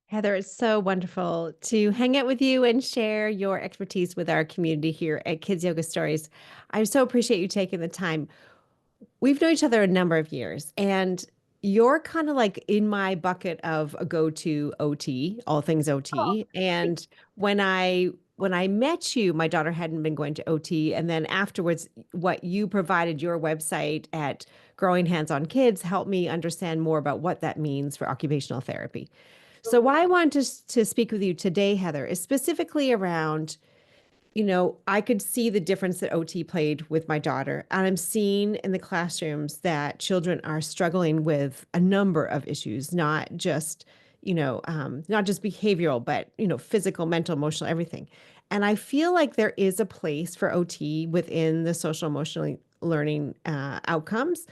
Heather, it's so wonderful to hang out with you and share your expertise with our community here at Kids Yoga Stories. I so appreciate you taking the time. We've known each other a number of years, and you're kind of like in my bucket of a go-to OT, all things Oh, OT. And when I met you, my daughter hadn't been going to OT, and then afterwards, what you provided your website at Growing Hands on Kids helped me understand more about what that means for occupational therapy. So mhm. why I wanted to speak with you today, Heather, is specifically around, I could see the difference that OT played with my daughter. And I'm seeing in the classrooms that children are struggling with a number of issues, not just behavioral, but, physical, mental, emotional, everything. And I feel like there is a place for OT within the social emotional learning outcomes.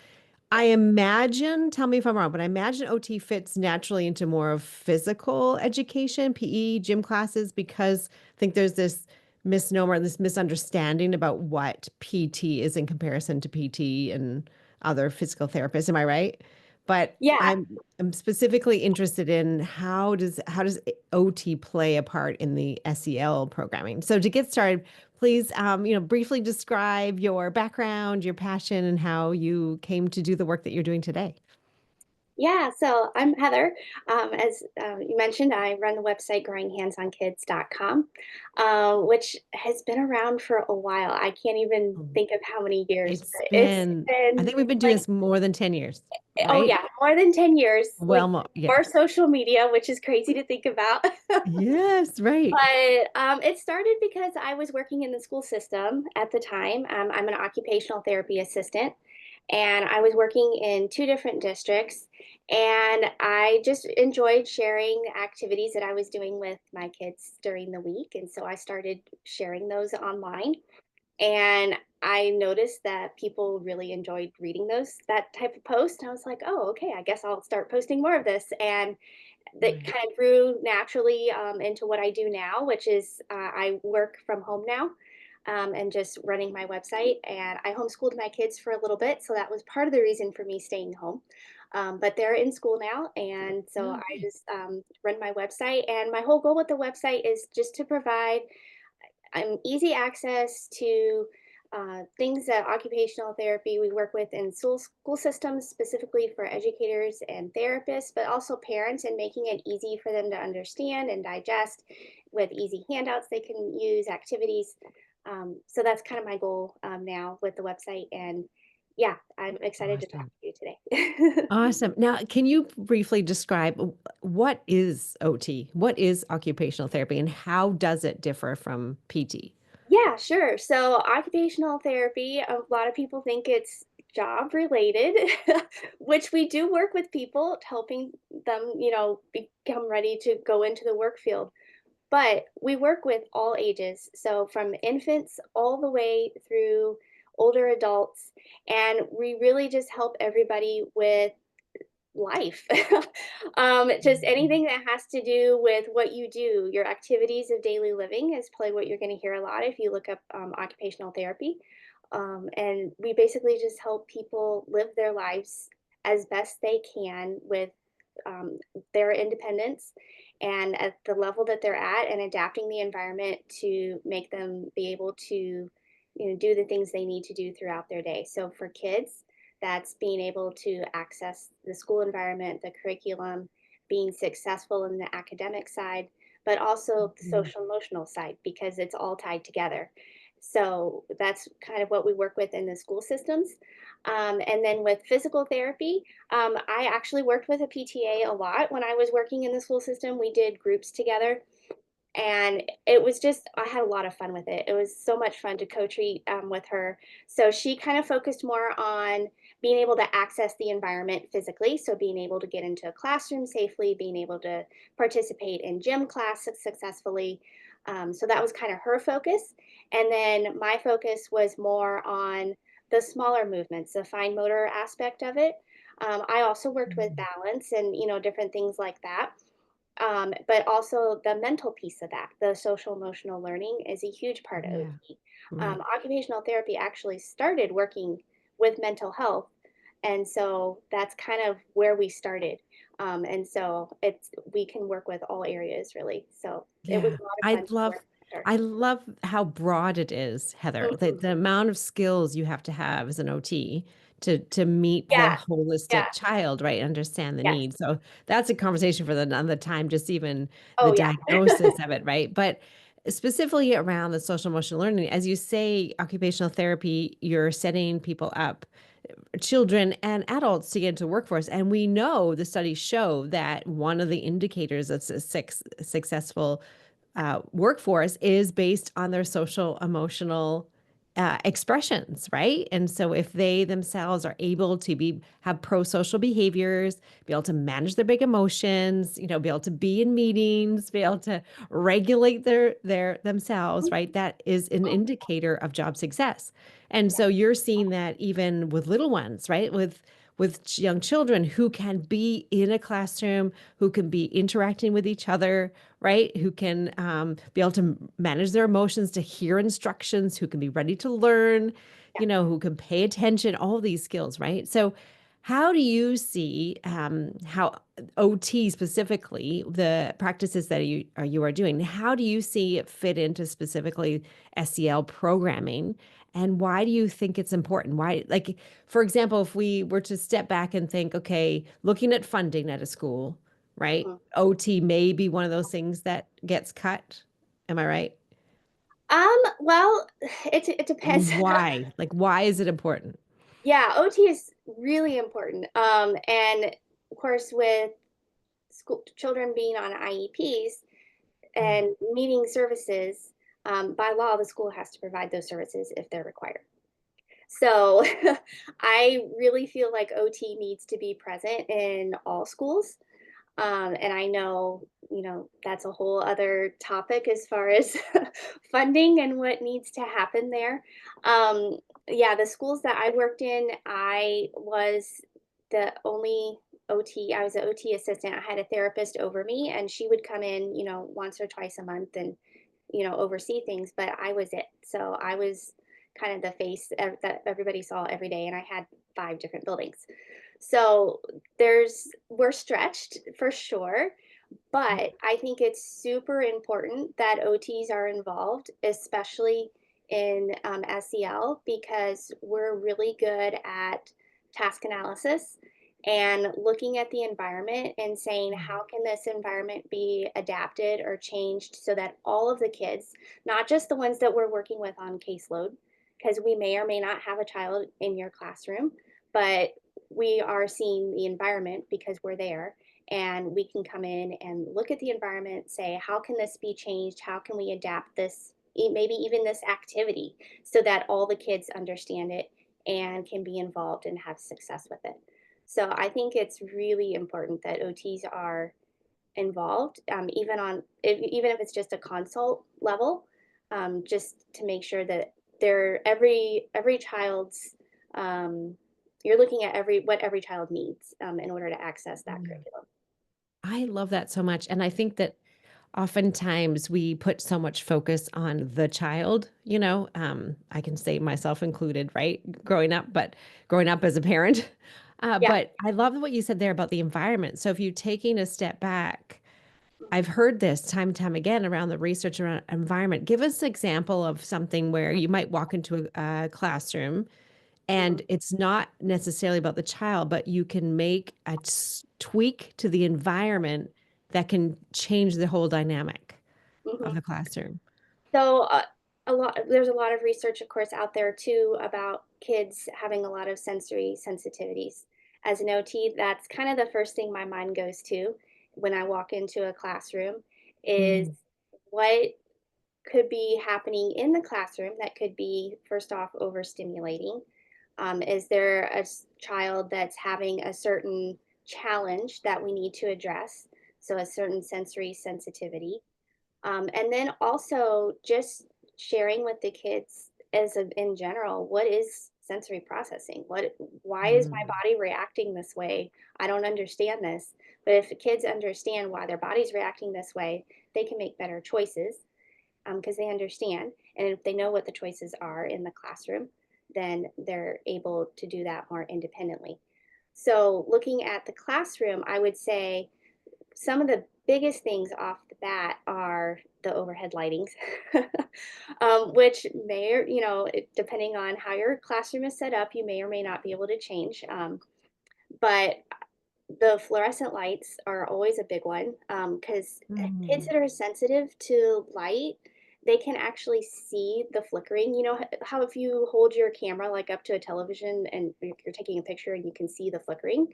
I imagine, tell me if I'm wrong, but I imagine OT fits naturally into more of physical education, PE, gym classes, because I think there's this misnomer, this misunderstanding about what PT is in comparison to PT and other physical therapists. Am I right? But Yeah, I'm specifically interested in how does OT play a part in the SEL programming? So to get started, please, briefly describe your background, your passion, and how you came to do the work that you're doing today. yeah. So I'm Heather. As you mentioned, I run the website growinghandsonkids.com, which has been around for a while. I can't even Mm. think of how many years, It's but it's been, I been think we've been doing like, this more than 10 years, oh, right? yeah, more than 10 years with Well, more, yeah. more social media, which is crazy to think about. Yes, right. But it started because I was working in the school system at the time. I'm an occupational therapy assistant, and I was working in two different districts. And I just enjoyed sharing activities that I was doing with my kids during the week. And so I started sharing those online. And I noticed that people really enjoyed reading that type of post. And I was like, oh, okay, I guess I'll start posting more of this. And that Right. kind of grew naturally into what I do now, which is I work from home now and just running my website. And I homeschooled my kids for a little bit, so that was part of the reason for me staying home. But they're in school now, and so Oh, I okay. just run my website. And my whole goal with the website is just to provide easy access to things that occupational therapy we work with in school systems, specifically for educators and therapists, but also parents, and making it easy for them to understand and digest with easy handouts they can use, activities. So that's kind of my goal now with the website. And yeah, I'm excited to talk Awesome. to you today. Awesome. Now, can you briefly describe what is OT? What is occupational therapy and how does it differ from PT? Yeah, sure. So, occupational therapy, a lot of people think it's job related, which we do work with people, helping them, become ready to go into the work field. But we work with all ages. So, from infants all the way through older adults. And we really just help everybody with life. Just Mhm. anything that has to do with what you do, your activities of daily living is probably what you're going to hear a lot if you look up occupational therapy. And we basically just help people live their lives as best they can with um, their independence and at the level that they're at, and adapting the environment to make them be able to do the things they need to do throughout their day. So for kids, that's being able to access the school environment, the curriculum, being successful in the academic side, but also the Mhm. social emotional side, because it's all tied together. So that's kind of what we work with in the school systems. And then with physical therapy, I actually worked with a PTA a lot when I was working in the school system. We did groups together, and it was just I had a lot of fun with it. It was so much fun to co-treat with her. So she kind of focused more on being able to access the environment physically, so being able to get into a classroom safely, being able to participate in gym classes successfully. So that was kind of her focus, and then my focus was more on the smaller movements, the fine motor aspect of it. I also worked with Mhm. balance and different things like that, but also the mental piece of that, the social emotional learning is a huge part of Yeah, OT. right. Occupational therapy actually started working with mental health. And so that's kind of where we started. And so we can work with all areas really. So it was Yeah. a lot of I fun to love work with her. I love how broad it is, Heather. Mhm. The amount of skills you have to have as an OT to meet the Yeah, yeah, holistic child, right? Understand the yes. needs. So that's a conversation for another time, just even the Oh yeah. diagnosis of it, right? But specifically around the social emotional learning, as you say, occupational therapy, you're setting people up, children and adults, to get into the workforce. And we know the studies show that one of the indicators of successful workforce is based on their social emotional expressions, right? And so if they themselves are able to have pro-social behaviors, be able to manage their big emotions, be able to be in meetings, be able to regulate their themselves, right? That is an indicator of job success. And so you're seeing that even with little ones, right? With young children who can be in a classroom, who can be interacting with each other, right? Who can be able to manage their emotions, to hear instructions, who can be ready to learn, Yeah. who can pay attention, all these skills, right? So, how do you see how OT specifically, the practices that you are doing, how do you see it fit into specifically SEL programming? And why do you think it's important? Why, like, for example, if we were to step back and think, okay, looking at funding at a school, right? Mhm. OT may be one of those things that gets cut. Am I right? Well, it depends. And why? Like, why is it important? Yeah, OT is really important. And of course, with school children being on IEPs Mm, and needing services, by law, the school has to provide those services if they're required. So I really feel like OT needs to be present in all schools. And I know, that's a whole other topic as far as funding and what needs to happen there. Yeah, the schools that I worked in, I was the only OT. I was an OT assistant. I had a therapist over me, and she would come in, once or twice a month and, oversee things, but I was it. So I was kind of the face that everybody saw every day, and I had 5 different buildings. So we're stretched for sure, but I think it's super important that OTs are involved, especially in SEL, because we're really good at task analysis and looking at the environment and saying, mm, how can this environment be adapted or changed so that all of the kids, not just the ones that we're working with on caseload, because we may or may not have a child in your classroom, but we are seeing the environment because we're there, and we can come in and look at the environment, say, how can this be changed? How can we adapt this, maybe even this activity, so that all the kids understand it and can be involved and have success with it? So I think it's really important that OTs are involved, even if it's just a consult level, just to make sure that every child's um, you're looking at every child needs, in order to access that mm. curriculum. I love that so much. And I think that oftentimes we put so much focus on the child, I can say myself included, right? Growing up as a parent. Yeah. But I love what you said there about the environment. So if you're taking a step back, Mhm, I've heard this time and time again around the research around environment. Give us an example of something where you might walk into a classroom mhm, and it's not necessarily about the child, but you can make a tweak to the environment that can change the whole dynamic of mhm. the classroom. So, there's a lot of research, of course, out there too about kids having a lot of sensory sensitivities. As an OT, that's kind of the first thing my mind goes to when I walk into a classroom is Mm, what could be happening in the classroom that could be, first off, overstimulating. Is there a child that's having a certain challenge that we need to address? So, a certain sensory sensitivity. And then also just sharing with the kids in general, what is sensory processing? Why is my mm, body reacting this way? I don't understand this. But if the kids understand why their body's reacting this way, they can make better choices, because they understand. And if they know what the choices are in the classroom, then they're able to do that more independently. So looking at the classroom, I would say some of the biggest things off the bat are the overhead lightings, which may or, depending on how your classroom is set up, you may or may not be able to change. But the fluorescent lights are always a big one, because kids Mm. that are sensitive to light, they can actually see the flickering. You know how if you hold your camera like up to a television and you're taking a picture and you can see the flickering?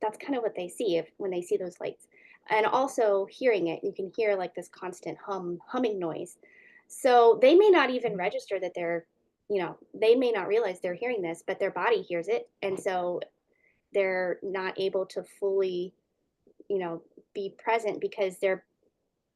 That's kind of what they see when they see those lights. And also hearing it, you can hear like this constant humming noise. So they may not even register that they may not realize they're hearing this, but their body hears it. And so they're not able to fully, you know, be present because their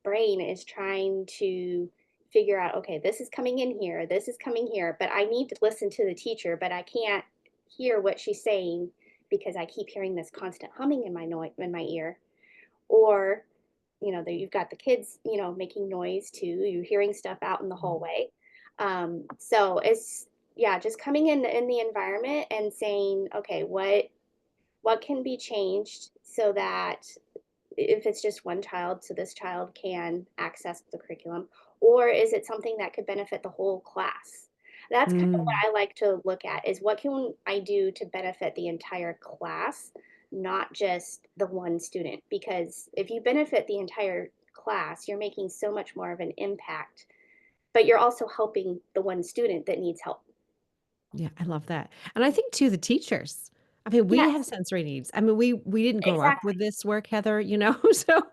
brain is trying to figure out, okay, this is coming in here, this is coming here, but I need to listen to the teacher, but I can't hear what she's saying because I keep hearing this constant humming in my ear. Or, you've got the kids, making noise too. You're hearing stuff out in the hallway. So it's yeah, just coming in the environment and saying, okay, what can be changed so that if it's just one child, so this child can access the curriculum, or is it something that could benefit the whole class? That's kind of what Mm. I like to look at is what can I do to benefit the entire class, not just the one student. Because if you benefit the entire class, you're making so much more of an impact, but you're also helping the one student that needs help. Yeah, I love that. And I think too, the teachers. I mean, we have Yes, sensory needs. I mean, we didn't grow up exactly. with this work, Heather, so,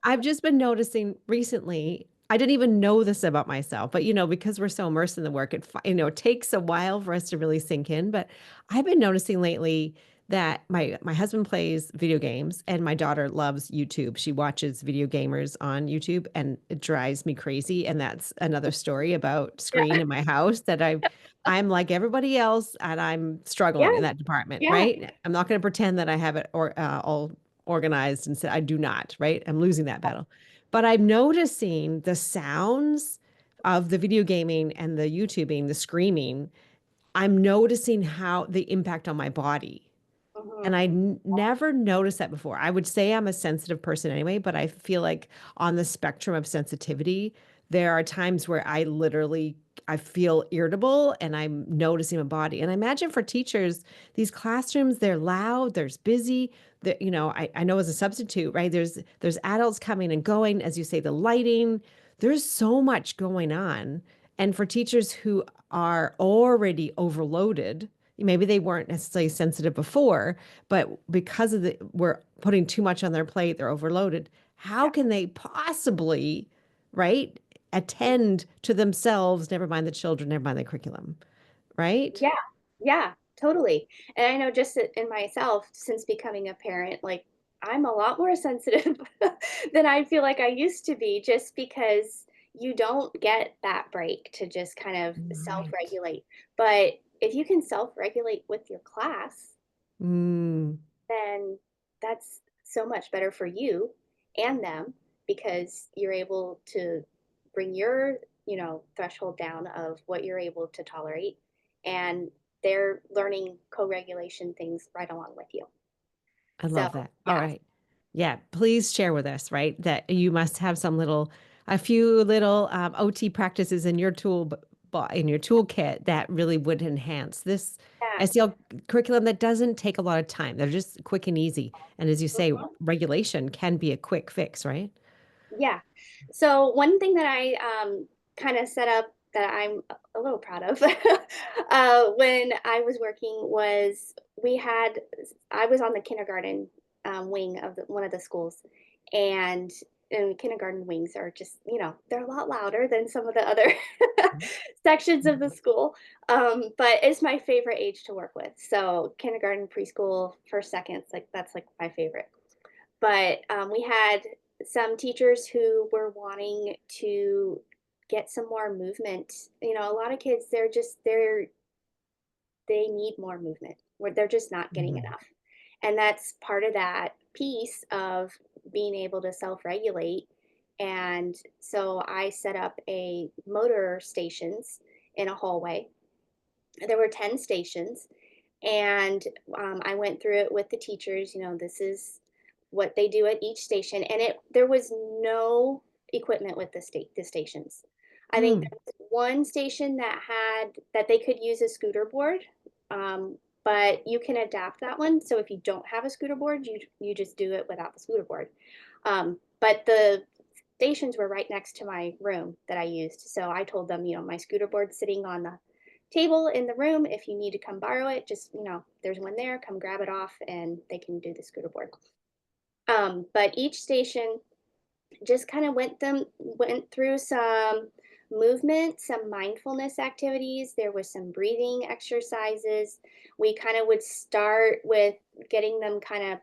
I've just been noticing recently, I didn't even know this about myself, but because we're so immersed in the work, it takes a while for us to really sink in. But I've been noticing lately that my husband plays video games and my daughter loves YouTube. She watches video gamers on YouTube and it drives me crazy. And that's another story about screen Yeah, in my house that I'm like everybody else, and I'm yeah, struggling in that department, yeah. right? I'm not going to pretend that I have it all organized and say I do not, right? I'm losing that battle. But I'm noticing the sounds of the video gaming and the YouTubing, the screaming. I'm noticing how the impact on my body. And Mhm. I never noticed that before. I would say I'm a sensitive person anyway, but I feel like on the spectrum of sensitivity, there are times where I feel irritable and I'm noticing my body. And I imagine for teachers, these classrooms, they're loud, there's busy. I know as a substitute, right? There's adults coming and going, as you say, the lighting. There's so much going on. And for teachers who are already overloaded, maybe they weren't necessarily sensitive before, but because we're putting too much on their plate, they're overloaded. How Yeah. can they possibly, right, attend to themselves, never mind the children, never mind the curriculum, right? Yeah, yeah, totally. And I know just in myself, since becoming a parent, like I'm a lot more sensitive than I feel like I used to be, just because you don't get that break to just kind of Right. self-regulate. But if you can self-regulate with your class, Mm, then that's so much better for you and them because you're able to bring your, threshold down of what you're able to tolerate, and they're learning co-regulation things right along with you. I So, love that. All yeah. right. Yeah, please share with us, right, that you must have a few little OT practices in your in your toolkit that really would enhance this Yeah. SEL curriculum that doesn't take a lot of time. They're just quick and easy. And as you say, Mhm. regulation can be a quick fix, right? Yeah. So one thing that I kind of set up that I'm a little proud of when I was working was I was on the kindergarten wing of one of the schools, and kindergarten wings are just they're a lot louder than some of the other sections of the school, but it's my favorite age to work with. So kindergarten, preschool, first, seconds, like that's like my favorite. But we had some teachers who were wanting to get some more movement. A lot of kids, they need more movement, where they're just not getting Mhm. enough. And that's part of that piece of being able to self-regulate. And so I set up a motor stations in a hallway. There were 10 stations, And I went through it with the teachers. This is what they do at each station, and there was no equipment with the stations. I think Mm. there was one station that they could use a scooter board, but you can adapt that one. So if you don't have a scooter board, you just do it without the scooter board. But the stations were right next to my room that I used. So I told them, my scooter board's sitting on the table in the room. If you need to come borrow it, just, there's one there, come grab it off and they can do the scooter board. But each station just kind of went through some movement, some mindfulness activities. There was some breathing exercises. We kind of would start with getting them kind of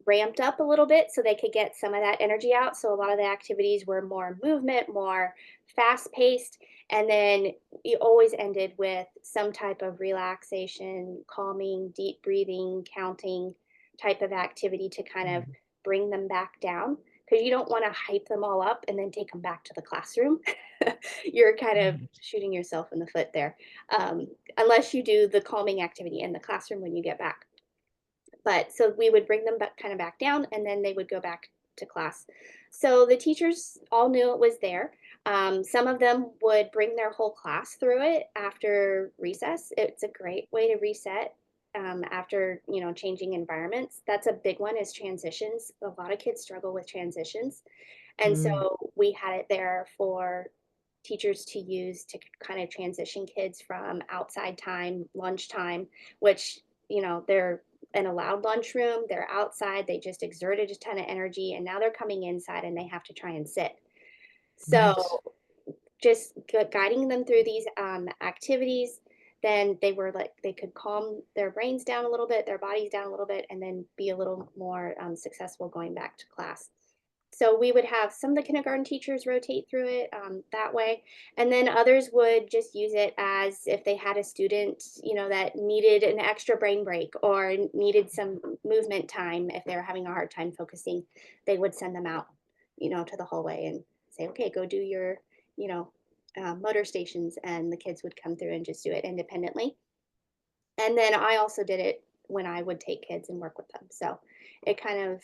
ramped up a little bit so they could get some of that energy out. So a lot of the activities were more movement, more fast paced. And then you always ended with some type of relaxation, calming, deep breathing, counting type of activity to kind of Mm. bring them back down. Because you don't want to hype them all up and then take them back to the classroom. You're kind of Right. shooting yourself in the foot there, um, unless you do the calming activity in the classroom when you get back. But so we would bring them back, kind of back down, and then they would go back to class. So the teachers all knew it was there. Some of them would bring their whole class through it after recess. It's a great way to reset after changing environments. That's a big one is transitions. A lot of kids struggle with transitions, and Mm. so we had it there for teachers to use to kind of transition kids from outside time, lunchtime, which, they're in a loud lunchroom, they're outside, they just exerted a ton of energy, and now they're coming inside and they have to try and sit. Right. So just guiding them through these activities, then they could calm their brains down a little bit, their bodies down a little bit, and then be a little more successful going back to class. So we would have some of the kindergarten teachers rotate through it that way, and then others would just use it as if they had a student, that needed an extra brain break or needed some movement time. If they were having a hard time focusing, they would send them out, to the hallway and say, "Okay, go do your, you know, motor stations," and the kids would come through and just do it independently. And then I also did it when I would take kids and work with them. So it kind of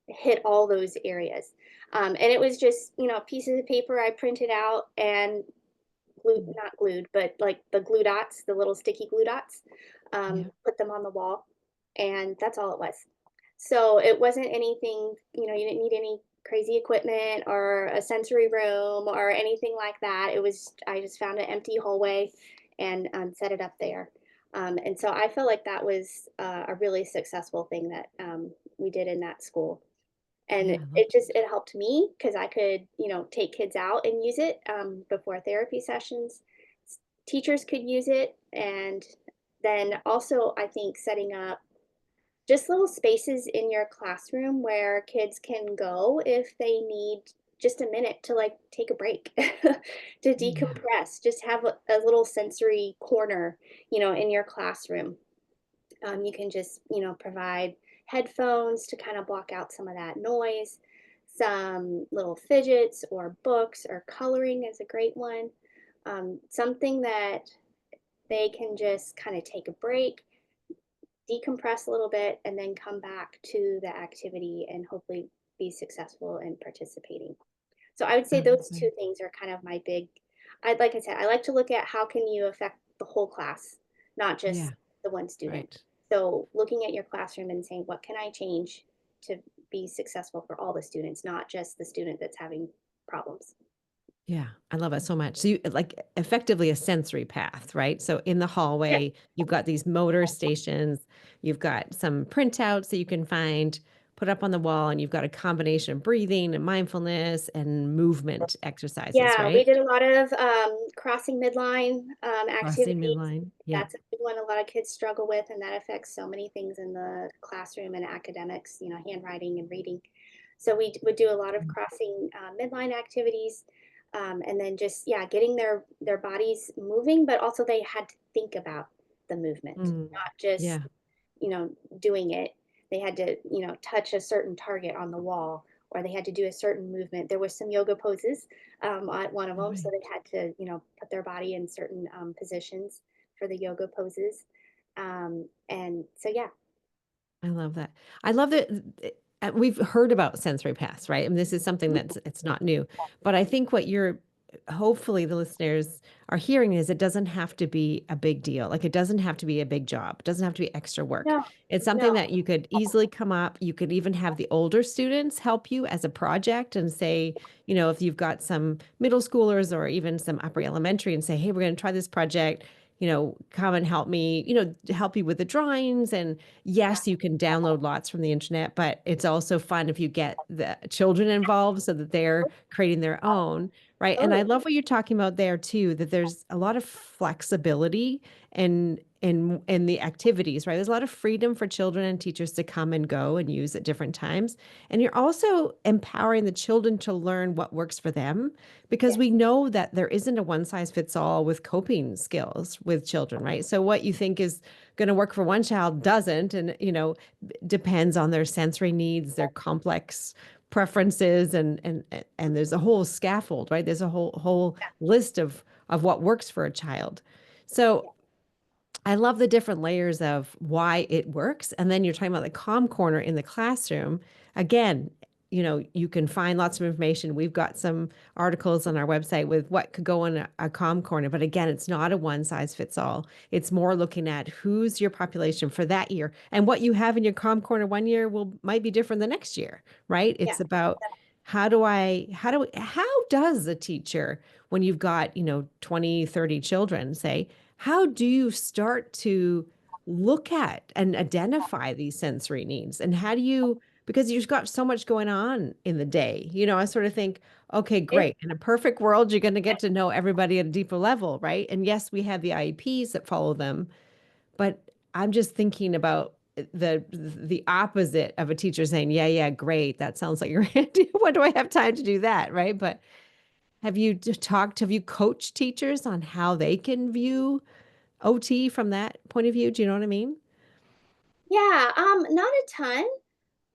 hit all those areas. And it was just, pieces of paper I printed out and glued, Mm. not glued, but like the glue dots, the little sticky glue dots, Yeah. put them on the wall. And that's all it was. So it wasn't anything, you didn't need any crazy equipment or a sensory room or anything like that. I just found an empty hallway and set it up there. And so I feel like that was a really successful thing that we did in that school, and Yeah. I love it helped me because I could, take kids out and use it, before therapy sessions. Teachers could use it, and then also I think setting up just little spaces in your classroom where kids can go if they need just a minute to, like, take a break, to Yeah. decompress, just have a little sensory corner, in your classroom. You can just, provide headphones to kind of block out some of that noise. Some little fidgets or books or coloring is a great one. Something that they can just kind of take a break, decompress a little bit, and then come back to the activity and hopefully be successful in participating. So I would I say love those two it. things are kind of my big. Like I said, I like to look at how can you affect the whole class, not Yeah. just the one student. Right. So looking at your classroom and saying, what can I change to be successful for all the students, not just the student that's having problems. Yeah, I love it so much. So you like effectively a sensory path, right? So in the Yeah. hallway, you've got these motor stations, you've got some printouts that you can find, put up on the wall, and you've got a combination of breathing and mindfulness and movement exercises, Yeah, we right? did a lot of crossing midline Crossing activities. midline. Yep. That's a big one a lot of kids struggle with, and that affects so many things in the classroom and academics, handwriting and reading. So we would do a lot of Mm. crossing midline activities, and then just yeah, getting their bodies moving, but also they had to think about the movement, Mm. not just Yeah. doing it. They had to, touch a certain target on the wall, or they had to do a certain movement. There was some yoga poses at one of All them, so right. they had to, put their body in certain positions for the yoga poses. And so, yeah, I love that. I love that we've heard about sensory paths, right? And this is something that's it's not new. But I think what you're hopefully the listeners are hearing is it doesn't have to be a big deal. Like it doesn't have to be a big job. It doesn't have to be extra work. no, It's no, something that you could easily come up. You could even have the older students help you as a project and say, if you've got some middle schoolers or even some upper elementary and say, hey, we're going to try this project, come and help me, help you with the drawings. And yeah, yes, you can download lots from the internet, but it's also fun if you get the children involved so that they're creating their own, right? And I totally. love what you're talking about there too, that there's a lot of flexibility in the activities, right? There's a lot of freedom for children and teachers to come and go and use at different times. And you're also empowering the children to learn what works for them because we Yes, know that there isn't a one size fits all with coping skills with children, right? So what you think is going to work for one child doesn't, and depends on their sensory needs, their complex preferences, and there's a whole scaffold, right? There's a whole yeah, list of what works for a child. So yeah, I love the different layers of why it works. And then you're talking about the calm corner in the classroom. Again, you can find lots of information. We've got some articles on our website with what could go in a calm corner. But again, it's not a one size fits all. It's more looking at who's your population for that year. And what you have in your calm corner one year might be different the next year, right? yeah. It's about how does a teacher, when you've got, 20, 30 children, say, how do you start to look at and identify these sensory needs? And how do you, because you've got so much going on in the day, I sort of think, okay, It, great. In a perfect world, you're going to get to know everybody at a deeper level, right? And yes, we have the IEPs that follow them, but I'm just thinking about the opposite of a teacher saying, yeah, yeah, great. That sounds like your idea. When do I have time to do that? Right. But have you coached teachers on how they can view OT from that point of view? Do you know what I mean? yeah, not a ton,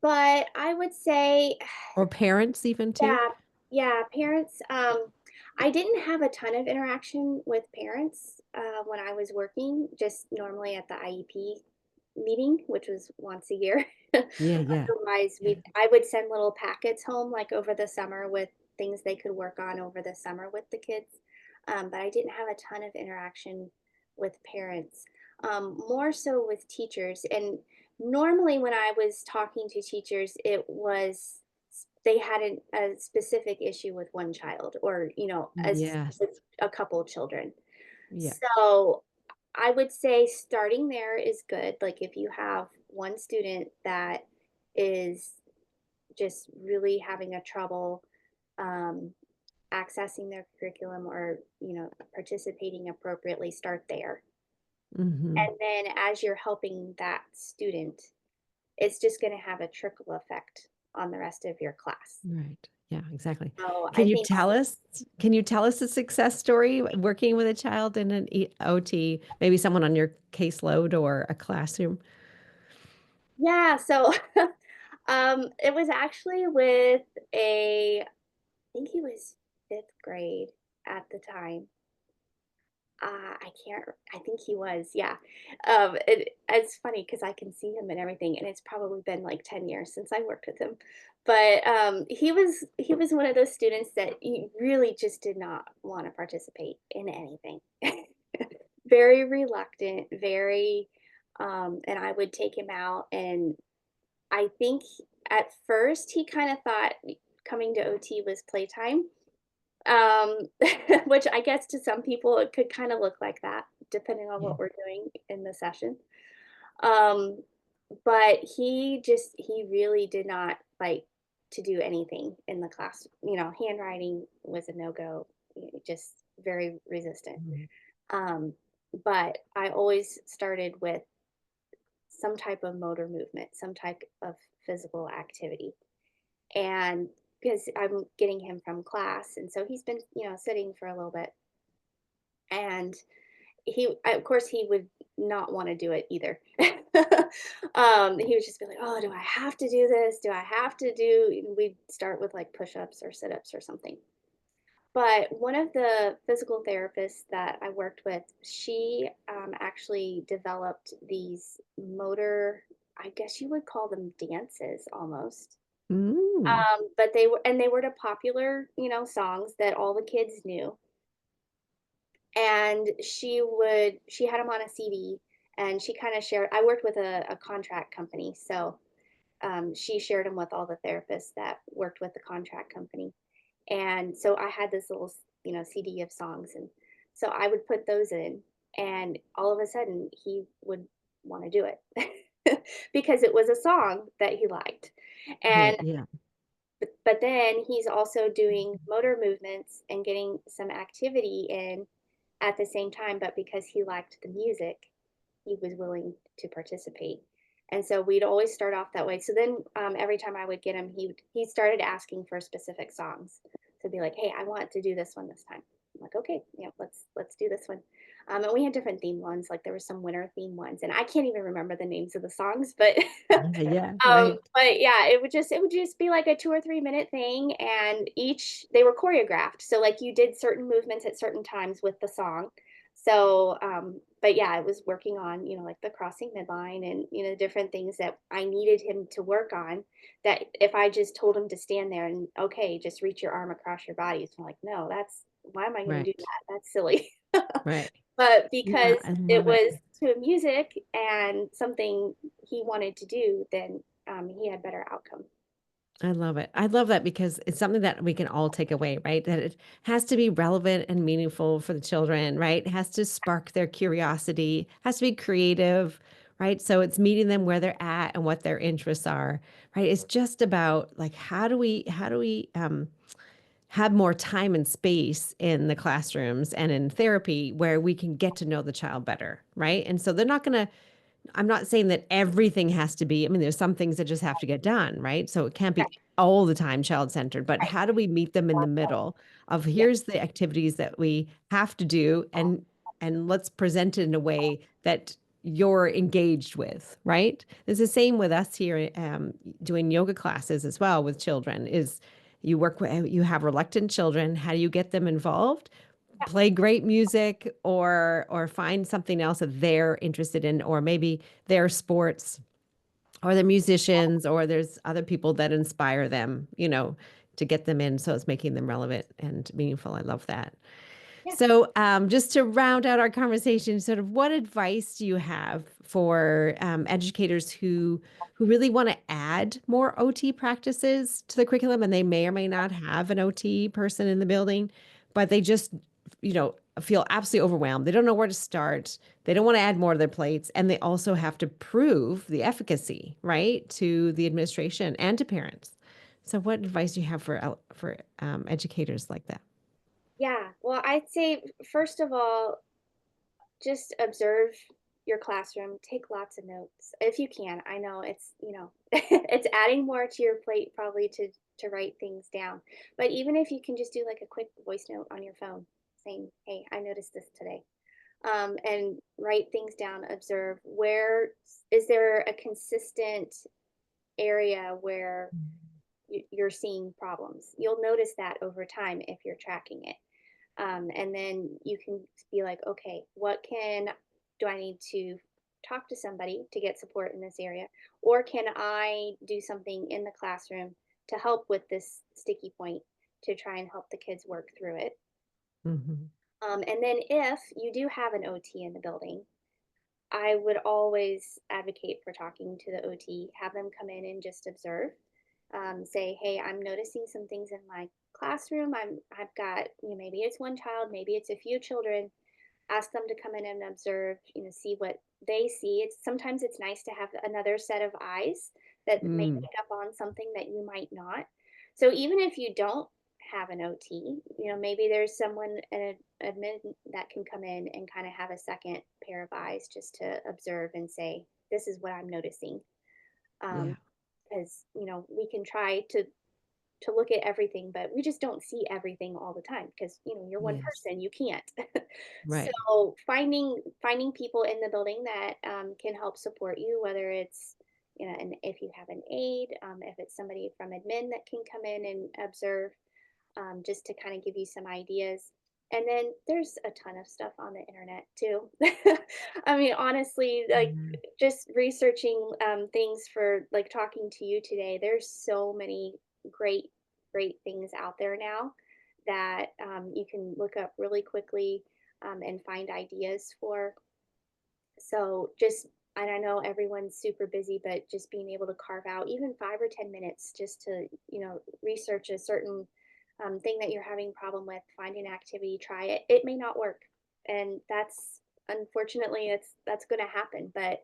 but I would say, Or parents even too? yeah, yeah, parents. I didn't have a ton of interaction with parents when I was working, just normally at the IEP meeting, which was once a year. Yeah, yeah. Otherwise, Yeah. I would send little packets home like over the summer with things they could work on over the summer with the kids. But I didn't have a ton of interaction with parents, more so with teachers. And normally, when I was talking to teachers, it was they had a specific issue with one child or, as Yes. with a couple children. Yeah. So I would say starting there is good. Like if you have one student that is just really having a trouble um, accessing their curriculum or, participating appropriately, start there. Hmm. And then as you're helping that student, it's just going to have a trickle effect on the rest of your class. Right. Yeah, exactly. So I Can you think, tell us, can you tell us a success story working with a child in an OT, maybe someone on your caseload or a classroom? yeah, so it was actually with I think he was fifth grade at the time. I can't. I think he was. Yeah. It's funny because I can see him and everything, and it's probably been like 10 years since I worked with him. But he was one of those students that he really just did not want to participate in anything. Very reluctant. Very. And I would take him out, and I think at first he kind of thought coming to OT was playtime, um, which I guess to some people it could kind of look like that, depending on Yeah. what we're doing in the session. Um, but he really did not like to do anything in the class. Handwriting was a no go, just very resistant. Mhm. Um, but I always started with some type of motor movement, some type of physical activity. And because I'm getting him from class, and so he's been, sitting for a little bit. And of course, he would not want to do it either. He would just be like, "Oh, do I have to do this? Do I have to do?" We'd start with like push-ups or sit-ups or something. But one of the physical therapists that I worked with, she actually developed these motor, I guess you would call them dances almost. Mm. But they were to popular, songs that all the kids knew. And she had them on a CD, and she kind of shared. I worked with a contract company, so she shared them with all the therapists that worked with the contract company. And so I had this little, CD of songs, and so I would put those in, and all of a sudden he would want to do it because it was a song that he liked. And Yeah. but then he's also doing motor movements and getting some activity in at the same time, but because he liked the music, he was willing to participate. And so we'd always start off that way. So then every time I would get him, he started asking for specific songs. So be like, hey, I want to do this one this time. I'm like, okay, yeah, let's do this one. And we had different themed ones, like there were some winter theme ones, and I can't even remember the names of the songs, but Yeah, yeah, right. but yeah, it would just be like a 2 or 3 minute thing, and each they were choreographed. So like you did certain movements at certain times with the song. So, but yeah, I was working on, like the crossing midline and, different things that I needed him to work on. That if I just told him to stand there and, okay, just reach your arm across your body, it's like, no, why am I going to do Right. that? That's silly. Right. But Yeah, because I it love it. was to music and something he wanted to do, then he had better outcome. I love it. I love that because it's something that we can all take away, right? That it has to be relevant and meaningful for the children, right? It has to spark their curiosity, has to be creative, right? So it's meeting them where they're at and what their interests are, right? It's just about like how do we have more time and space in the classrooms and in therapy where we can get to know the child better, right? And so they're not going to I'm not saying that everything has to be, I mean, there's some things that just have to get done, right? So it can't be Right, all the time child centered, but right. how do we meet them in the middle of Yeah, here's the activities that we have to do and let's present it in a way that you're engaged with, right? It's the same with us here doing yoga classes as well with children is you have reluctant children. How do you get them involved? yeah, Play great music or find something else that they're interested in or maybe their sports or they're musicians or there's other people that inspire them, to get them in so it's making them relevant and meaningful. I love that. yeah. So, just to round out our conversation, sort of what advice do you have for educators who really want to add more OT practices to the curriculum, and they may or may not have an OT person in the building, but they just, feel absolutely overwhelmed. They don't know where to start. They don't want to add more to their plates, and they also have to prove the efficacy, right, to the administration and to parents. So, what advice do you have for educators like that? Yeah. Well, I'd say, first of all, just observe your classroom, take lots of notes if you can. I know it's adding more to your plate probably to write things down. But even if you can just do like a quick voice note on your phone saying, "Hey, I noticed this today." And write things down, observe where is there a consistent area where you're seeing problems. You'll notice that over time if you're tracking it. And then you can be like, okay, what can do I need to talk to somebody to get support in this area? Or can I do something in the classroom to help with this sticky point to try and help the kids work through it? Mhm. And then if you do have an OT in the building, I would always advocate for talking to the OT, have them come in and just observe. Say, hey, I'm noticing some things in my classroom. I've got, maybe it's one child, maybe it's a few children. Ask them to come in and observe, see what they see. Sometimes it's nice to have another set of eyes that may Mm, pick up on something that you might not. So even if you don't have an OT, maybe there's someone an admin that can come in and kind of have a second pair of eyes just to observe and say, this is what I'm noticing. yeah. Because we can try to look at everything, but we just don't see everything all the time because you're one Yes. person, you can't. Right. So finding people in the building that can help support you, whether it's and if you have an aide, if it's somebody from admin that can come in and observe, just to kind of give you some ideas. And then there's a ton of stuff on the internet too. I mean, honestly, like Mhm. just researching things for like talking to you today, there's so many great, great things out there now that you can look up really quickly and find ideas for. So just, and I know everyone's super busy, but just being able to carve out even 5 or 10 minutes just to, research a certain thing that you're having a problem with, find an activity, try it. It may not work, and that's unfortunately that's going to happen. But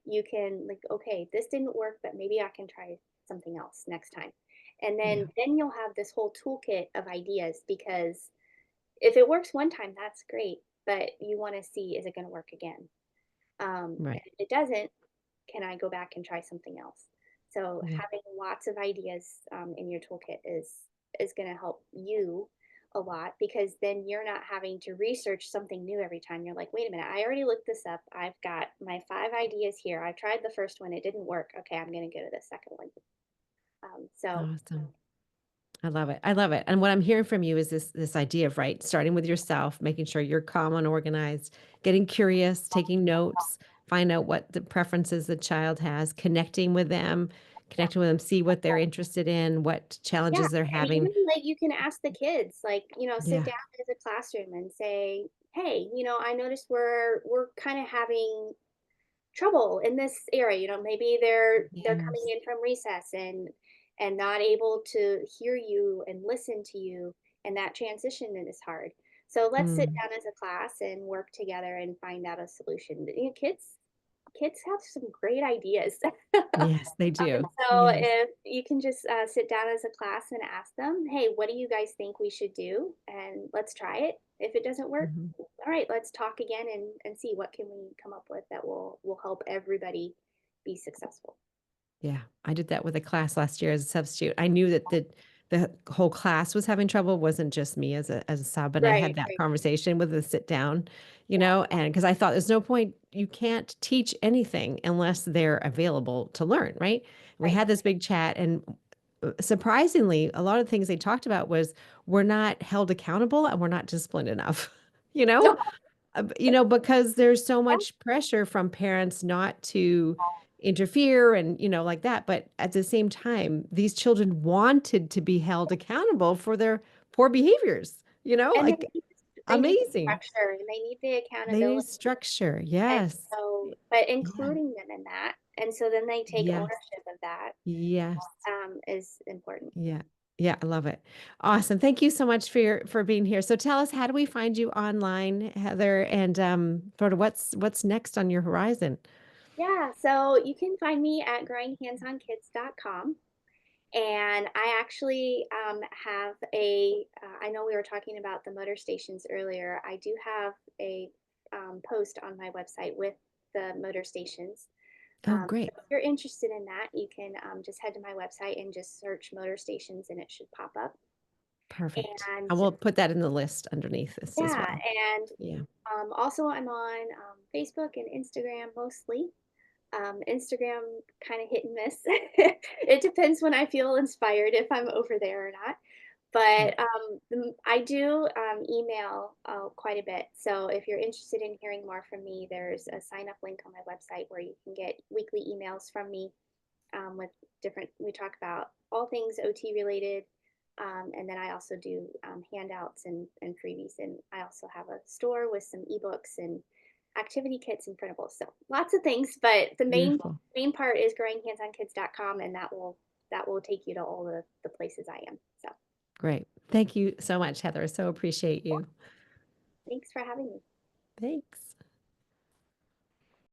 you can like, okay, this didn't work, but maybe I can try something else next time, and Yeah, then you'll have this whole toolkit of ideas because if it works one time, that's great, but you want to see is it going to work again. And right. if it doesn't, can I go back and try something else? So Yeah. having lots of ideas in your toolkit is going to help you a lot because then you're not having to research something new every time. You're like, wait a minute, I already looked this up. I've got my 5 ideas here. I tried the first one, it didn't work. Okay, I'm going to go to the second one. So Awesome. I love it. I love it. And what I'm hearing from you is this idea of right, starting with yourself, making sure you're calm and organized, getting curious, taking notes, find out what the preferences the child has, connecting with them, see what they're interested in, what yeah, challenges they're and having. even like you can ask the kids, like, sit Yeah. down as a classroom and say, hey, I noticed we're kind of having trouble in this area. Maybe they're coming Yes. in from recess and not able to hear you and listen to you, and that transition is hard. So let's sit Mm. down as a class and work together and find out a solution. Kids have some great ideas. Yes, they do. So Yes. if you can just sit down as a class and ask them, hey, what do you guys think we should do? And let's try it. If it doesn't work, Mhm. all right, let's talk again and see what can we come up with that will help everybody be successful. Yeah, I did that with a class last year as a substitute. I knew that the whole class was having trouble, wasn't just me as a sub, and I had Right, that right. conversation with the sit down, Yeah, and because I thought there's no point, you can't teach anything unless they're available to learn, right? We right. had this big chat, and surprisingly, a lot of the things they talked about was we're not held accountable and we're not disciplined enough, you No, know? Because there's so yeah. much pressure from parents not to interfere and, like that. But at the same time, these children wanted to be held accountable for their poor behaviors, And like they need the amazing. structure and they need the They need accountability. structure. And Yes. so, but Yeah. including them in that, and so then they take Yes. ownership of that, Yes. is important. Yeah. Yeah, I love it. Awesome. Thank you so much for being here. So tell us, how do we find you online, Heather? And sort of what's next on your horizon? Yeah, so you can find me at growinghandsonkids.com. And I actually have I know we were talking about the motor stations earlier. I do have a post on my website with the motor stations. Oh, So great. if you're interested in that, you can just head to my website and just search motor stations and it should pop up. Perfect. And I will put that in the list underneath this as yeah, well. and Yeah. also I'm on Facebook and Instagram mostly. Instagram kind of hit and miss. It depends when I feel inspired if I'm over there or not. Yeah. But I do email quite a bit. So if you're interested in hearing more from me, there's a sign up link on my website where you can get weekly emails from me with we talk about all things OT related. And then I also do handouts and freebies. And I also have a store with some ebooks and activity kits and printables. So lots of things, but the Beautiful. main part is growinghandsonkids.com, and that will take you to all the places I am. So Great. Thank you so much, Heather. So appreciate you. thanks for having me. Thanks.